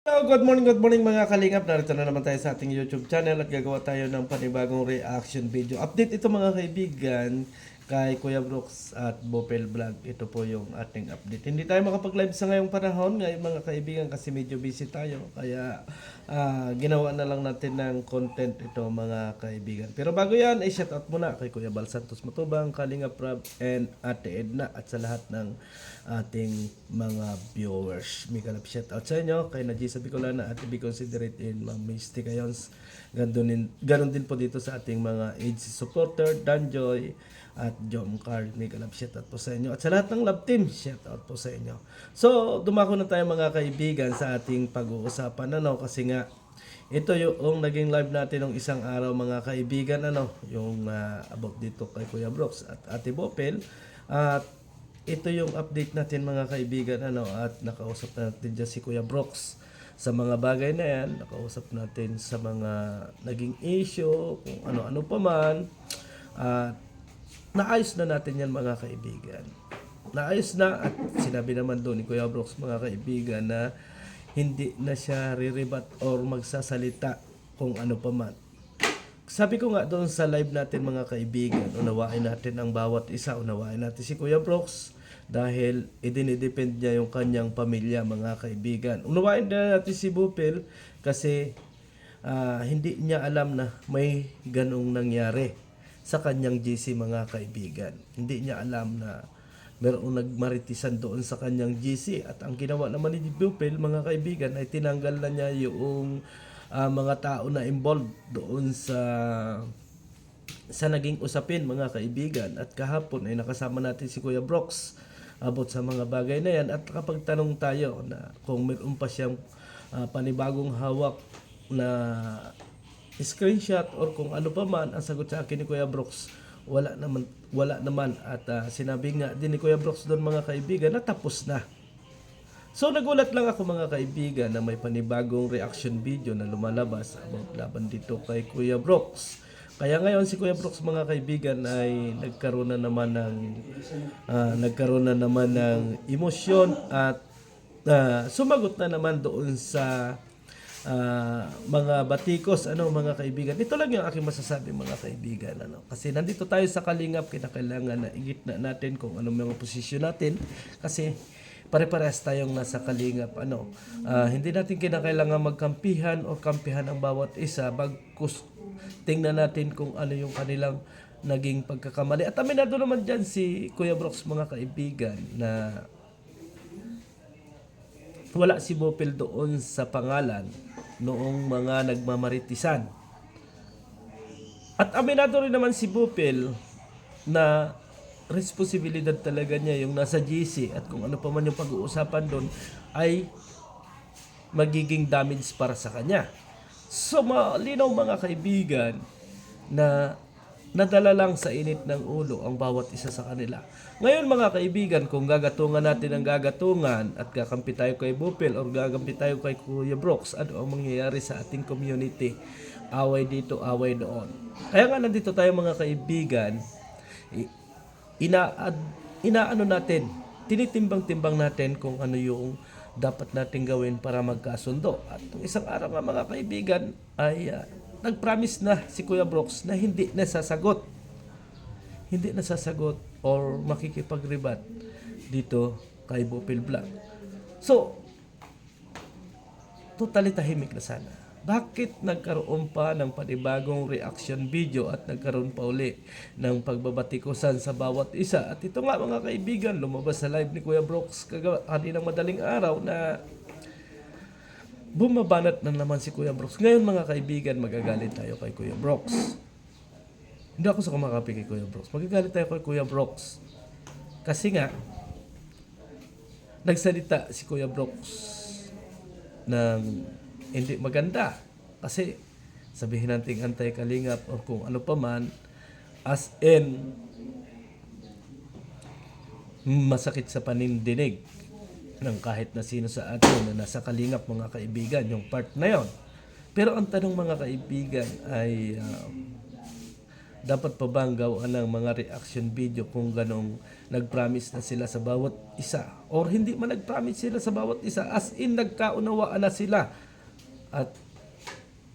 Hello, good morning mga kalingap. Narito na naman tayo sa ating YouTube channel at gagawa tayo ng panibagong reaction video. Update ito mga kaibigan kay Kuya Brooks at Bopel Vlog. Ito po yung ating update. Hindi tayo makapag-live sa ngayong panahon ngayon mga kaibigan kasi medyo busy tayo. Kaya ginawa na lang natin ng content ito mga kaibigan. Pero bago yan, ay shout out muna kay Kuya Bal Santos Matubang, Kalingap Rob, and Ate Edna at sa lahat ng ating mga viewers. May kalap shout out sa inyo kay Najisa Bicolana at be considerate in Ma'am Misty Kayons. Ganon din po dito sa ating mga age supporter, Danjoy at John Carl. May kalap shout out po sa inyo. At sa lahat ng love team, shout out po sa inyo. So, dumako na tayo mga kaibigan sa ating pag-uusapan kasi nga ito yung naging live natin ng isang araw mga kaibigan yung about dito kay Kuya Brooks at Ate Bopel. At ito yung update natin mga kaibigan at nakausap natin dyan si Kuya Brooks sa mga bagay na yan. Nakausap natin sa mga naging issue, kung ano-ano pa man. At naayos na natin yan mga kaibigan. Naayos na at sinabi naman doon ni Kuya Brooks mga kaibigan na hindi na siya riribat or magsasalita kung ano pa man. Sabi ko nga doon sa live natin mga kaibigan, unawain natin ang bawat isa, unawain natin si Kuya Brooks dahil idinidepend niya yung kanyang pamilya mga kaibigan. Unawain na natin si Bupil kasi hindi niya alam na may ganong nangyari sa kanyang GC mga kaibigan. Hindi niya alam na mayroong nagmaritisan doon sa kanyang GC at ang ginawa naman ni Bupil mga kaibigan ay tinanggal na niya yung mga tao na involved doon sa naging usapin mga kaibigan. At kahapon ay nakasama natin si Kuya Brooks about sa mga bagay na yan at kapag tanong tayo na kung mayroon pa siyang panibagong hawak na screenshot or kung ano pa man, ang sagot sa akin ni Kuya Brooks wala naman at sinabi nga din ni Kuya Brooks doon mga kaibigan na tapos na. So nagulat lang ako mga kaibigan na may panibagong reaction video na lumalabas about laban dito kay Kuya Brooks. Kaya ngayon si Kuya Brooks mga kaibigan ay nagkaroon na naman ng emosyon at sumagot na naman doon sa mga batikos mga kaibigan. Ito lang yung aking masasabi mga kaibigan kasi nandito tayo sa Kalingap, kinakailangan na igit na natin kung anong mga posisyon natin kasi pare-parehas tayong nasa Kalingap hindi natin kinakailangan magkampihan o kampihan ang bawat isa, bagkus tingnan natin kung ano yung kanilang naging pagkakamali. At aminado naman dyan si Kuya Brooks mga kaibigan na wala si Bopel doon sa pangalan noong mga nagmamaritisan. At aminado rin naman si Bopel na responsibilidad talaga niya yung nasa GC at kung ano pa man yung pag-uusapan doon ay magiging damage para sa kanya. So malinaw mga kaibigan na nadala lang sa init ng ulo ang bawat isa sa kanila. Ngayon mga kaibigan, kung gagatungan natin ang gagatungan at gakampi tayo kay Bupil or gakampi tayo kay Kuya Brooks, ano ang mangyayari sa ating community? Away dito, away doon. Kaya nga nandito tayo mga kaibigan, inaano natin, tinitimbang-timbang natin kung ano yung dapat natin gawin para magkasundo. At isang araw nga mga kaibigan ay nag-promise na si Kuya Brooks na hindi nasasagot or makikipag-rebat dito kay Bopel Vlog. So, totally tahimik na sana. Bakit nagkaroon pa ng panibagong reaction video at nagkaroon pa uli ng pagbabatikusan sa bawat isa? At ito nga mga kaibigan, lumabas sa live ni Kuya Brooks kaninang madaling araw na bumabanat na naman si Kuya Brooks. Ngayon mga kaibigan, magagalit tayo kay Kuya Brooks. Hindi ako sa kumakapi kay Kuya Brooks. Magagalit tayo kay Kuya Brooks. Kasi nga, nagsalita si Kuya Brooks ng hindi maganda. Kasi sabihin natin anti-kalingap o kung ano pa man, as in masakit sa panindinig ng kahit na sino sa atin na nasa Kalingap mga kaibigan, yung part na yon. Pero ang tanong mga kaibigan ay dapat pa bang gawaan ng mga reaction video kung ganong nag-promise na sila sa bawat isa? Or hindi man nag-promise sila sa bawat isa, as in nagkaunawaan na sila. At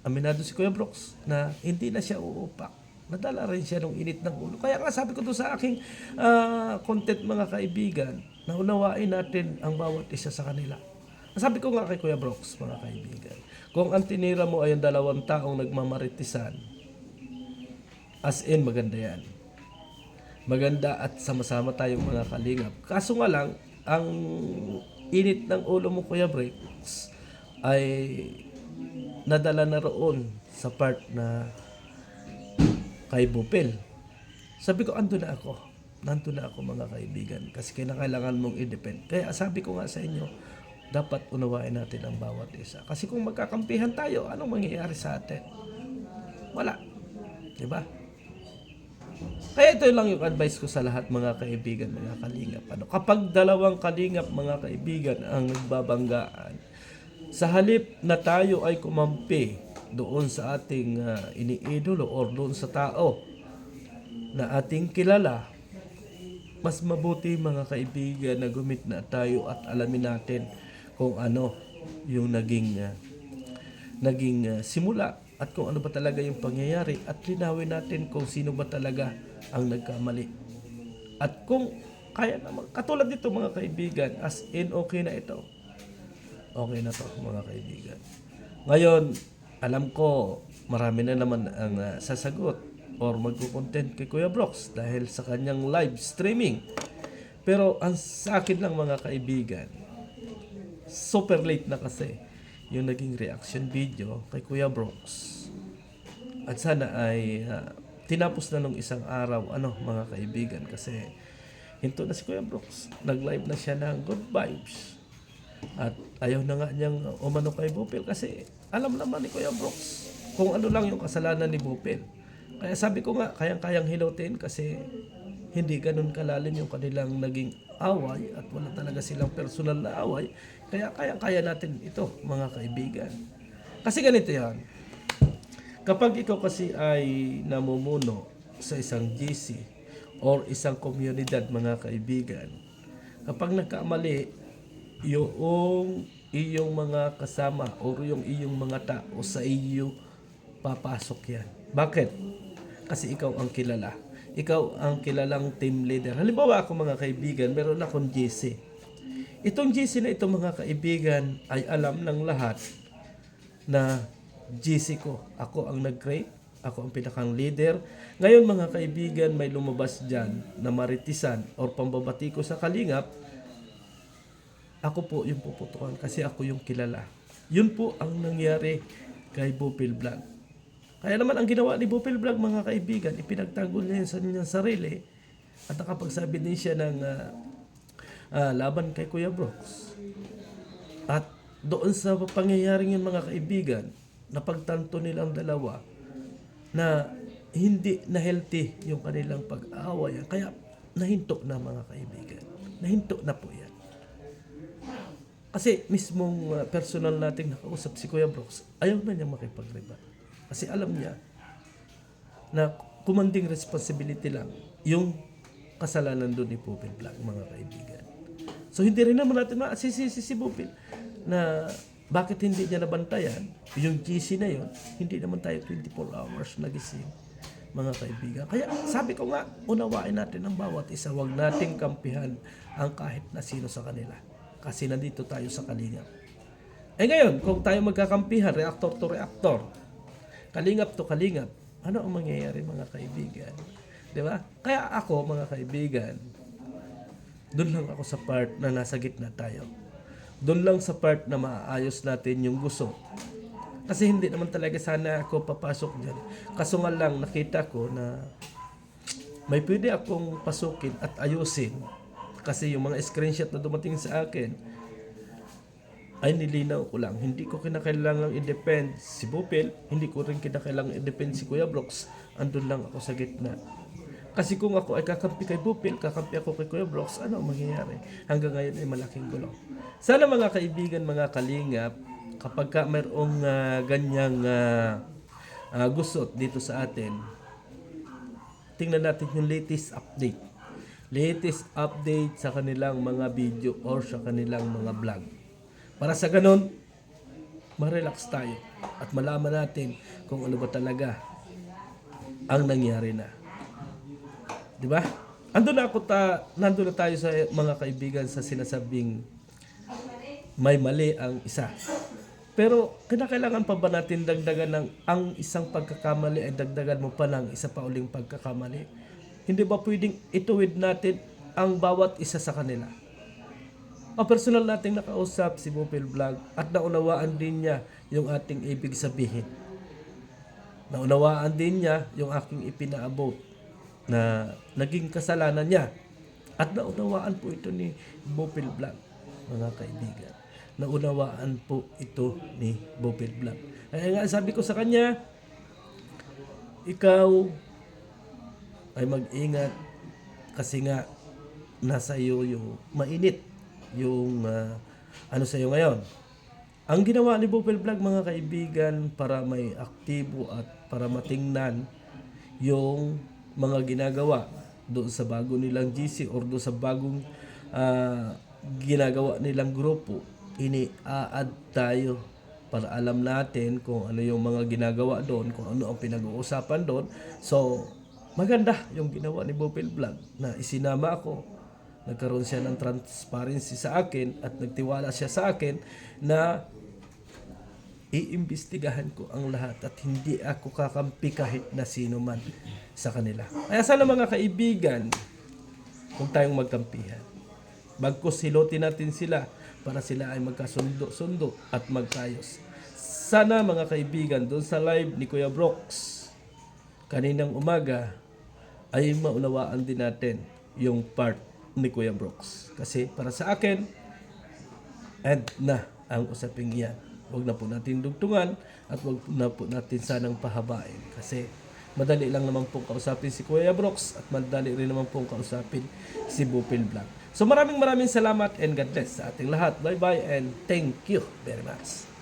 aminado si Kuya Brooks na hindi na siya uupak. Nadala rin siya ng init ng ulo. Kaya nga sabi ko doon sa aking content mga kaibigan, na unawain natin ang bawat isa sa kanila. Sabi ko nga kay Kuya Brooks, mga kaibigan, kung ang tinira mo ay ang dalawang taong nagmamaritisan, as in maganda yan. Maganda at sama-sama tayong mga kalingap. Kaso nga lang, ang init ng ulo mo Kuya Brooks ay nadala na roon sa part na kay Bupil. Sabi ko, ando na ako. Nandun na ako mga kaibigan. Kasi kailangan mong i-depend. Kaya sabi ko nga sa inyo, dapat unawain natin ang bawat isa. Kasi kung magkakampihan tayo, anong mangyayari sa atin? Wala. Diba? Kaya ito lang yung advice ko sa lahat mga kaibigan, mga kalingap. Kapag dalawang kalingap mga kaibigan ang nagbabanggaan, sa halip na tayo ay kumampi doon sa ating iniidolo or doon sa tao na ating kilala, mas mabuti mga kaibigan na gumit na tayo at alamin natin kung ano yung naging simula at kung ano ba talaga yung pangyayari at linawin natin kung sino ba talaga ang nagkamali. At kung kaya naman, katulad dito mga kaibigan, as in okay na ito. Okay na to mga kaibigan. Ngayon, alam ko marami na naman ang sasagot or magko-content kay Kuya Brooks dahil sa kanyang live streaming. Pero ang sa akin lang mga kaibigan, super late na kasi yung naging reaction video kay Kuya Brooks. At sana ay tinapos na nung isang araw, mga kaibigan, kasi hinto na si Kuya Brooks. Nag-live na siya ng good vibes. At ayaw na nga niyang umano kay Bupil kasi alam naman ni Kuya Brooks kung ano lang yung kasalanan ni Bupil. Kaya sabi ko nga, kayang-kayang hilutin kasi hindi ganun kalalim yung kanilang naging away at wala talaga silang personal na away. Kaya kayang-kaya natin ito, mga kaibigan. Kasi ganito yan. Kapag ikaw kasi ay namumuno sa isang GC or isang komunidad, mga kaibigan, kapag nagkamali, yung iyong mga kasama o yung iyong mga tao sa iyo, papasok yan. Bakit? Kasi ikaw ang kilala. Ikaw ang kilalang team leader. Halimbawa ako mga kaibigan, meron akong GC. Itong GC na ito mga kaibigan ay alam ng lahat na GC ko. Ako ang nag-create. Ako ang pinakang leader. Ngayon mga kaibigan, may lumabas dyan na maritisan or pambabati ko sa kalingap. Ako po yung puputukan kasi ako yung kilala. Yun po ang nangyari kay Bupil Vlog. Kaya naman ang ginawa ni Bupil Vlog mga kaibigan, ipinagtanggol niya sa kanyang sarili at nakapagsabi din siya ng laban kay Kuya Brooks. At doon sa pangyayaring yun mga kaibigan, napagtanto nilang dalawa na hindi na healthy yung kanilang pag-aaway. Kaya nahinto na mga kaibigan. Nahinto na po yan. Kasi mismong personal nating nakausap si Kuya Brooks, ayaw na niya makipag-rebat. Kasi alam niya na commanding responsibility lang yung kasalanan doon ni Bupil Vlog, mga kaibigan. So hindi rin naman natin maasisisi si Bupil na bakit hindi niya nabantayan yung GC na yun. Hindi naman tayo 24 hours nagising, mga kaibigan. Kaya sabi ko nga, unawain natin ang bawat isa. Huwag nating kampihan ang kahit na sino sa kanila. Kasi nandito tayo sa kalingap. Eh ngayon, kung tayo magkakampihan, reactor to reactor, kalingap to kalingap, ano ang mangyayari mga kaibigan? Diba? Kaya ako mga kaibigan, doon lang ako sa part na nasa gitna tayo. Doon lang sa part na maayos natin yung gusto. Kasi hindi naman talaga sana ako papasok dyan. Kaso nga lang nakita ko na may pwede akong pasukin at ayusin. Kasi yung mga screenshot na dumating sa akin, ay nilinaw ko lang. Hindi ko kinakailangang i-depend si Bupil. Hindi ko rin kinakailangang i-depend si Kuya Brooks. Andun lang ako sa gitna. Kasi kung ako ay kakampi kay Bupil, kakampi ako kay Kuya Brooks, ano ang mangyayari? Hanggang ngayon ay malaking gulo. Sana mga kaibigan, mga kalingap, kapag ka mayroong ganyang gusot dito sa atin, tingnan natin yung latest update. Latest update sa kanilang mga video or sa kanilang mga vlog. Para sa ganun, ma-relax tayo at malaman natin kung ano ba talaga ang nangyari na. 'Di ba? Nandun na tayo sa mga kaibigan sa sinasabing may mali ang isa. Pero kinakailangan pa ba natin dagdagan ng ang isang pagkakamali ay dagdagan mo pa ng isa pa uling pagkakamali? Hindi ba pwedeng ituwid natin ang bawat isa sa kanila? Personal nating nakausap si Bopel Vlog at naunawaan din niya yung ating ibig sabihin. Naunawaan din niya yung aking ipinaabot na naging kasalanan niya. At naunawaan po ito ni Bopel Vlog, mga kaibigan. Naunawaan po ito ni Bopel Vlog. Kaya nga sabi ko sa kanya, ikaw ay mag-ingat kasi nga nasa iyo yung mainit yung ano sa iyo ngayon. Ang ginawa ni Bopel Vlog, mga kaibigan, para may aktibo at para matingnan yung mga ginagawa doon sa bago nilang GC or doon sa bagong ginagawa nilang grupo, ini-add tayo para alam natin kung ano yung mga ginagawa doon, kung ano ang pinag-uusapan doon. So, maganda yung ginawa ni Bopel Vlog na isinama ako. Nagkaroon siya ng transparency sa akin at nagtiwala siya sa akin na iimbestigahan ko ang lahat at hindi ako kakampi kahit na sino man sa kanila. Kaya sana mga kaibigan, huwag tayong magkampihan. Bagkus hilutin natin sila para sila ay magkasundo-sundo at magkayos. Sana mga kaibigan, doon sa live ni Kuya Brooks kaninang umaga ay maunawaan din natin yung part ni Kuya Brooks. Kasi para sa akin, end na ang usaping yan. Huwag na po natin dugtungan at huwag na po natin sanang pahabain. Kasi madali lang naman pong kausapin si Kuya Brooks at madali rin naman pong kausapin si Bopel Vlog. So maraming salamat and God bless sa ating lahat. Bye-bye and thank you very much.